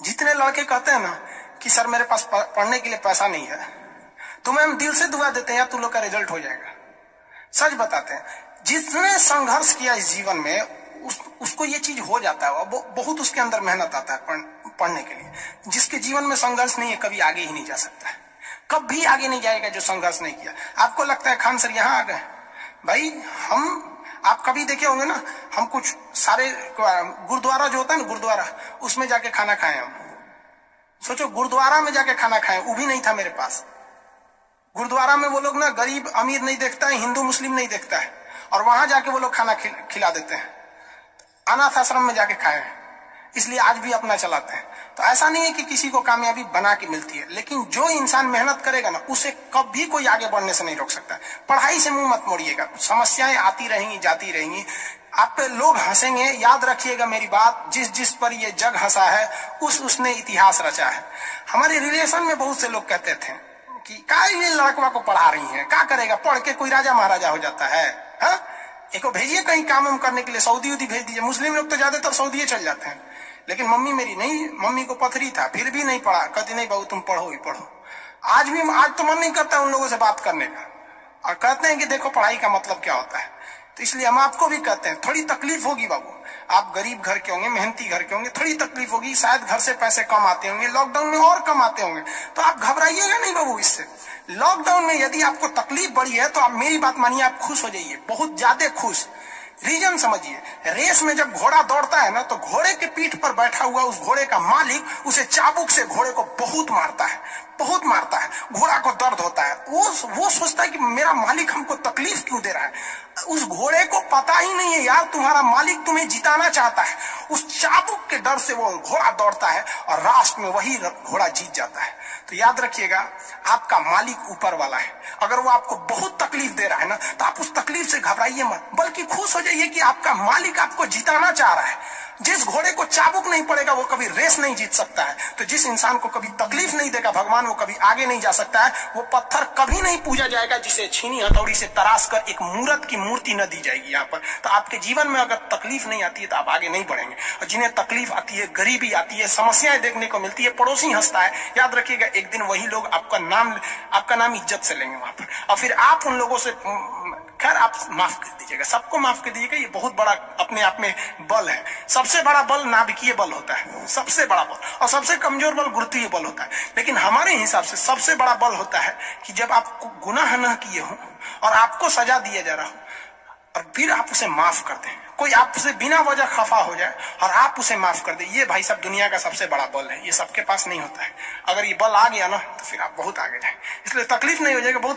जितने लड़के कहते हैं ना कि सर मेरे पास पढ़ने के लिए पैसा नहीं है, तुम्हें हम दिल से दुआ देते हैं यार, तुम लोग का रिजल्ट हो जाएगा। सच बताते हैं, जिसने संघर्ष किया इस जीवन में उसको ये चीज हो जाता है। बहुत उसके अंदर मेहनत आता है पढ़ने के लिए। जिसके जीवन में संघर्ष नहीं है कभी आगे ही नहीं जा सकता है, कभी आगे नहीं जाएगा जो संघर्ष नहीं किया। आपको लगता है खान सर यहाँ आ गए, भाई आप कभी देखे होंगे ना, हम कुछ सारे गुरुद्वारा जो होता है ना, गुरुद्वारा, उसमें जाके खाना खाए हम। सोचो गुरुद्वारा में जाके खाना खाए, वो भी नहीं था मेरे पास। गुरुद्वारा में वो लोग ना गरीब अमीर नहीं देखता है, हिंदू मुस्लिम नहीं देखता है, और वहां जाके वो लोग खाना खिला देते हैं। अनाथ आश्रम में जाके खाए, इसलिए आज भी अपना चलाते हैं। तो ऐसा नहीं है कि किसी को कामयाबी बना के मिलती है, लेकिन जो इंसान मेहनत करेगा ना, उसे कभी कोई आगे बढ़ने से नहीं रोक सकता। पढ़ाई से मुंह मत मोड़िएगा, समस्याएं आती रहेंगी जाती रहेंगी, आप पे लोग हंसेंगे। याद रखिएगा मेरी बात, जिस जिस पर ये जग हंसा है उसने इतिहास रचा है। हमारे रिलेशन में बहुत से लोग कहते थे कि क्या ये लड़कवा को पढ़ा रही है, क्या करेगा, पढ़ के कोई राजा महाराजा हो जाता है। एक भेजिए कहीं काम करने के लिए, सऊदी उदी भेज दीजिए। मुस्लिम लोग तो ज्यादातर सऊदी चल जाते हैं, लेकिन मम्मी मेरी नहीं, मम्मी को पथरी था फिर भी नहीं पढ़ा। कहती नहीं बहू तुम पढ़ो ही पढ़ो। आज तो मन नहीं करता उन लोगों से बात करने का, और कहते हैं कि देखो पढ़ाई का मतलब क्या होता है। तो इसलिए हम आपको भी कहते हैं, थोड़ी तकलीफ होगी बाबू, आप गरीब घर के होंगे, मेहनती घर के होंगे, थोड़ी तकलीफ होगी, शायद घर से पैसे कम आते होंगे, लॉकडाउन में और कम आते होंगे, तो आप घबराइएगा नहीं बाबू इससे। लॉकडाउन में यदि आपको तकलीफ बढ़ी है तो आप मेरी बात मानिए, आप खुश हो जाइए, बहुत ज्यादा खुश। रीजन समझिए, रेस में जब घोड़ा दौड़ता है ना, तो घोड़े के पीठ पर बैठा हुआ उस घोड़े का मालिक उसे चाबुक से घोड़े को बहुत मारता है, बहुत मारता है, घोड़ा को दर्द होता है। वो सोचता है कि मेरा मालिक हमको तकलीफ क्यों दे रहा है। उस घोड़े को पता ही नहीं है यार तुम्हारा मालिक तुम्हें जिताना चाहता है। उस चाबुक के डर से वो घोड़ा दौड़ता है और लास्ट में वही घोड़ा जीत जाता है। तो याद रखिएगा, आपका मालिक ऊपर वाला है। अगर वो आपको बहुत तकलीफ दे रहा है ना, तो आप उस तकलीफ से घबराइए मत, बल्कि खुश हो जाइए कि आपका मालिक आपको जिताना चाह रहा है। जिस घोड़े को चाबुक नहीं पड़ेगा वो कभी रेस नहीं जीत सकता है। तो जिस इंसान को कभी तकलीफ नहीं देगा भगवान, वो कभी आगे नहीं जा सकता है। वो पत्थर कभी नहीं पूजा जाएगा जिसे छीनी हथौड़ी से तराश कर एक मूर्त की मूर्ति न दी जाएगी यहाँ पर। तो आपके जीवन में अगर तकलीफ नहीं आती है तो आप आगे नहीं बढ़ेंगे। और जिन्हें तकलीफ आती है, गरीबी आती है, समस्याएं देखने को मिलती है, पड़ोसी हंसता है, याद रखिएगा एक दिन वही लोग आपका नाम इज्जत से लेंगे वहां पर। और फिर आप उन लोगों से, खैर आप माफ कर दीजिएगा, सबको माफ कर दीजिएगा, ये बहुत बड़ा अपने आप में बल है। सबसे बड़ा बल नाभिकीय बल होता है, सबसे बड़ा बल, और सबसे कमजोर बल गुरुत्वीय बल होता है। लेकिन हमारे हिसाब से सबसे बड़ा बल होता है कि जब आप गुनाह न किए हो और आपको सजा दिया जा रहा हो, और फिर आप उसे माफ कर दें। कोई आपसे बिना वजह खफा हो जाए और आप उसे माफ कर दे, ये भाई साहब दुनिया का सबसे बड़ा बल है। ये सबके पास नहीं होता है। अगर ये बल आ गया ना, तो फिर आप बहुत आगे जाए। इसलिए तकलीफ नहीं हो जाएगा, बहुत